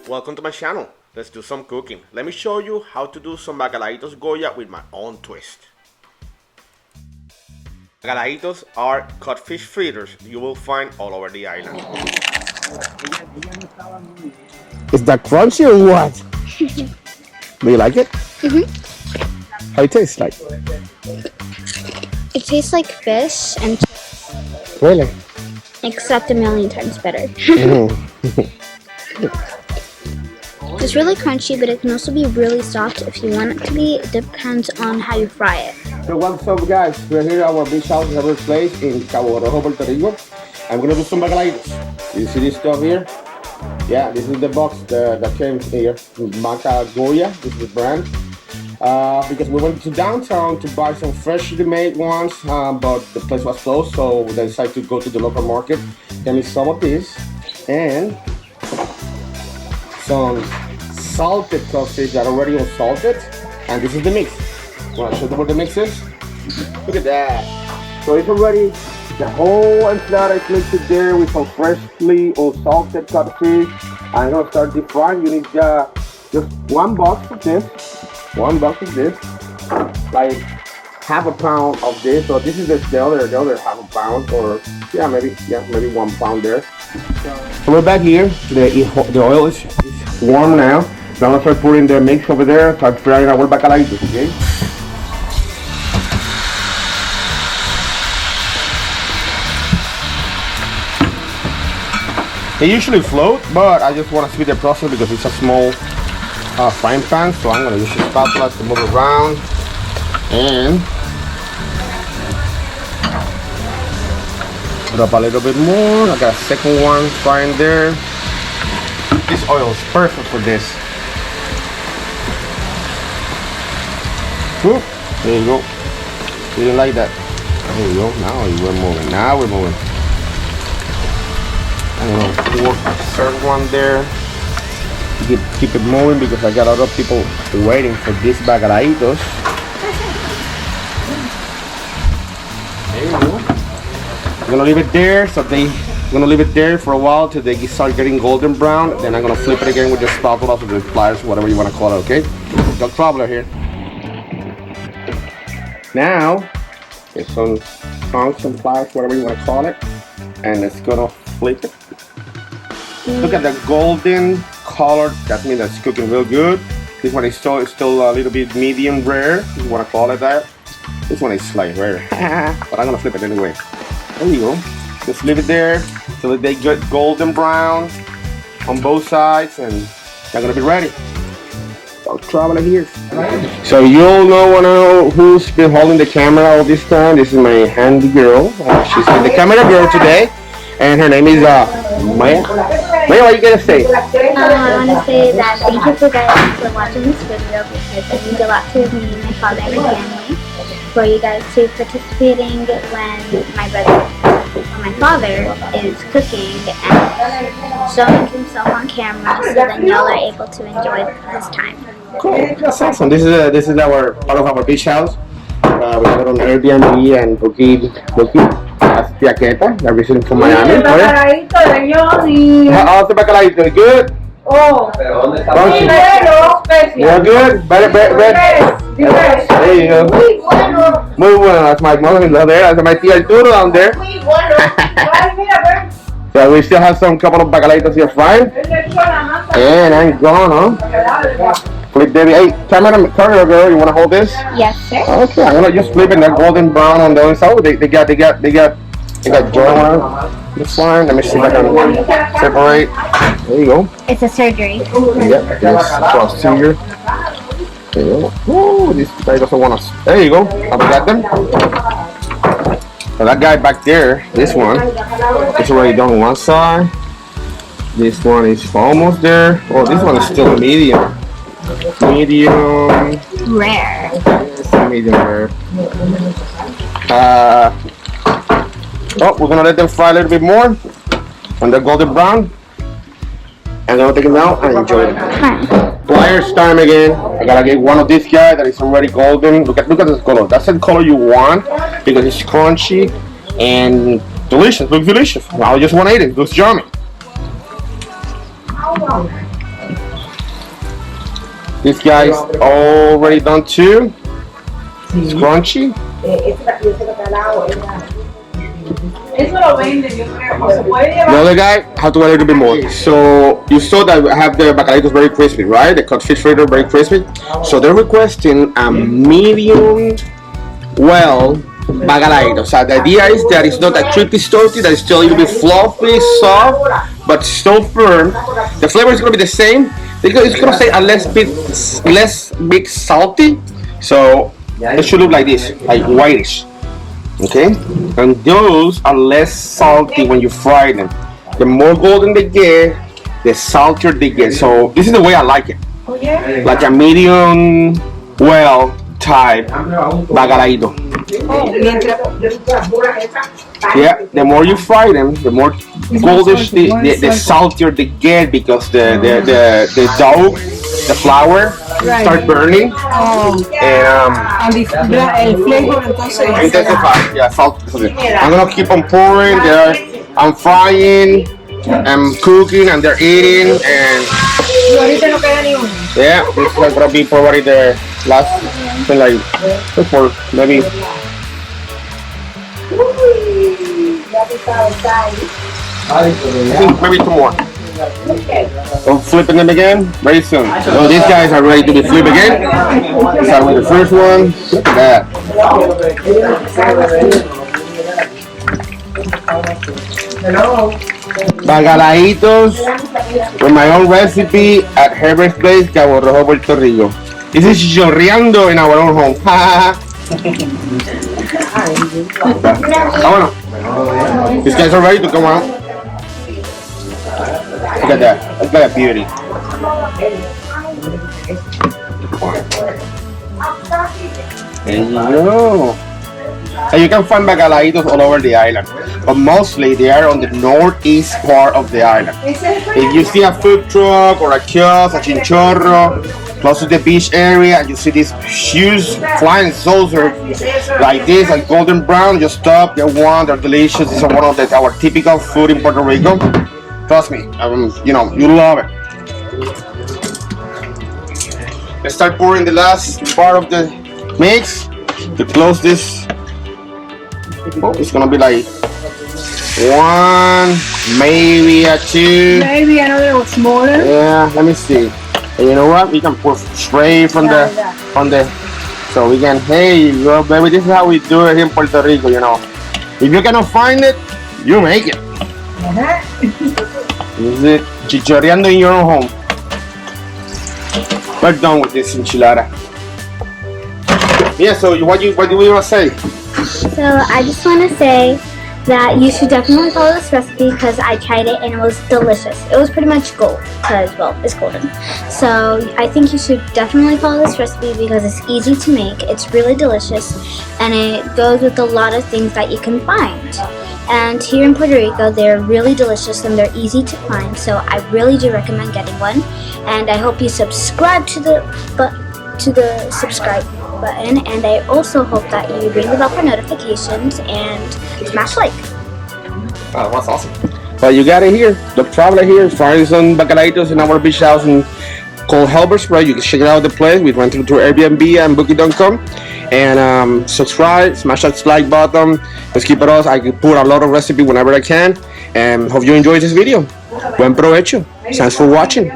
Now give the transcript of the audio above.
Welcome to my channel. Let's do some cooking. Let me show you how to do some Bacalaitos Goya with my own twist. Bacalaitos are codfish fritters you will find all over the island. Is that crunchy or what? Do you like it? Mm-hmm. How it tastes like? It tastes like fish and Really? except a million times better. It's really crunchy, but it can also be really soft if you want it to be. It depends on how you fry it. So what's up, guys? We're here at our beach house, Herbert's place in Cabo Rojo Puerto Rico. I'm gonna do some bacalaitos. You see this stuff here? Yeah, this is the box that came here. Bacalaitos Goya, this is the brand. Because we went to downtown to buy some freshly made ones, but the place was closed, so we decided to go to the local market. Get me some of this and some salted codfish that are already unsalted, and this is the mix. Want to show them what the mix is? Look at that. So it's already the whole enchilada is mixed there with some freshly unsalted codfish. I'm gonna start deep frying. You need just one box of this. One box of this, like half a pound of this. So this is the other half a pound, or maybe 1 pound there. So we're back here. The oil is warm now. Now let's start putting the mix over there. Start frying our bacalaitos, okay? They usually float, but I just want to speed the process because it's a small frying pan, so I'm going to use the spatula to move around and put up a little bit more. I got a second one frying there. This oil is perfect for this. Whoop. There you go. You didn't like that. There you go. Now we're moving. Now we're moving. I'm going to pour a third one there. Keep it moving because I got a lot of people waiting for these bacalaitos. There you go. I'm gonna leave it there, for a while till they start getting golden brown. Then I'm gonna flip it again with the spatula or the pliers, whatever you want to call it. Okay, got traveler here. Now there's some tongs and pliers, whatever you want to call it, and it's gonna flip it. Look at the golden color. That means that's cooking real good. This one is still a little bit medium rare, if you want to call it that. This one is slightly rare, but I'm gonna flip it anyway. There you go. Just leave it there till they get golden brown on both sides, and they're gonna be ready. I'll travel here. So you all know who's been holding the camera all this time. This is my handy girl. She's been the camera girl today, and her name is Maya. Maya, what are you gonna say? I want to say that thank you for guys for watching this video because it means a lot to me, my father, and my family. For you guys to participating when my brother or my father is cooking and showing himself on camera, so then y'all are able to enjoy this time. Cool, that's awesome. This is our part of our beach house. We have it on Airbnb and booking. That's Piaqueta, that recently from Miami. How's the bacalaito? Good? Oh, you're good? Better. There you go. Muy bueno. That's my mother-in-law there. That's my tía Arturo down there. So we still have some couple of bacalaitos here frying. And I'm gone, huh? Flip Debbie. Hey, camera girl, you wanna hold this? Yes, sir. Okay, I'm gonna just flip it. They're golden brown on the other side. They got joy on. It's fine. Let me see if I can separate. There you go. It's a surgery. Yep, just procedure. There you go. Oh, this guy doesn't want us. There you go. Have we got them? So that guy back there, this one, it's already done on one side. This one is almost there. Oh, this one is still medium. Medium rare. Yes, medium rare. We're gonna let them fry a little bit more when they're golden brown. I'm gonna take them out and enjoy them. Pliers time again. I gotta get one of these guys that is already golden. Look at this color. That's the color you want because it's crunchy and delicious. Looks delicious. I just want to eat it. Looks yummy. This guy's already done too. It's crunchy. The other guy have to wait a little bit more. So you saw that I have the bacalaitos very crispy, right? The codfish fritter very crispy. So they're requesting a medium well bacalaitos. So the idea is that it's not a crispy toasty, that it's still a little bit fluffy, soft, but still firm. The flavor is gonna be the same. It's gonna say a less big salty. So it should look like this, like whitish. Okay, and those are less salty when you fry them. The more golden they get, the saltier they get. So this is the way I like it, like a medium well type bacalaito. Yeah, the more you fry them, the more goldish, the saltier they get, because the dough, the flour, start burning, el flavor entonces intensify. Yeah, salt. I'm gonna keep on pouring. I'm frying, I'm cooking, and they're eating, and yeah, this is gonna be probably the last thing, like for maybe. I think maybe 2 more. I'm flipping them again very soon. So these guys are ready to be flipped again. Start with the first one. Look at that. Bacalaitos with my own recipe at Herbert's place, Cabo Rojo, Puerto Rico. This is chorreando in our own home. These guys are ready to come out. Look at that. That's like a beauty. There you go. And you can find bacalaitos all over the island, but mostly they are on the northeast part of the island. If you see a food truck or a kiosk, a chinchorro, close to the beach area, and you see these huge flying saucers like this, like golden brown, just stop, get one, they're delicious. These are one of our typical food in Puerto Rico. Trust me, you know, you love it. Let's start pouring the last part of the mix to close this. Oh, it's gonna be like 1, maybe a 2. maybe another smaller. Yeah, let me see. And you know what? We can pour straight from the, so we can, hey, girl, baby, this is how we do it here in Puerto Rico, you know. If you cannot find it, you make it. This is it, chichorreando in your own home. We're done with this enchilada. Yeah, so what do we want to say? So I just want to say that you should definitely follow this recipe because I tried it and it was delicious. It was pretty much gold because, well, it's golden. So I think you should definitely follow this recipe because it's easy to make, it's really delicious, and it goes with a lot of things that you can find. And here in Puerto Rico, they're really delicious and they're easy to find, so I really do recommend getting one. And I hope you subscribe to the subscribe button, and I also hope that you ring the bell for notifications and smash like. Oh, that's awesome. Well, you got it here. The traveler here is frying some bacalaitos in our beach house called Herbert, right? You can check out the place. We went through to Airbnb and Booking.com. And subscribe, smash that like button. Let's keep it us. I can put a lot of recipe whenever I can. And hope you enjoyed this video. Buen provecho. Thanks for watching.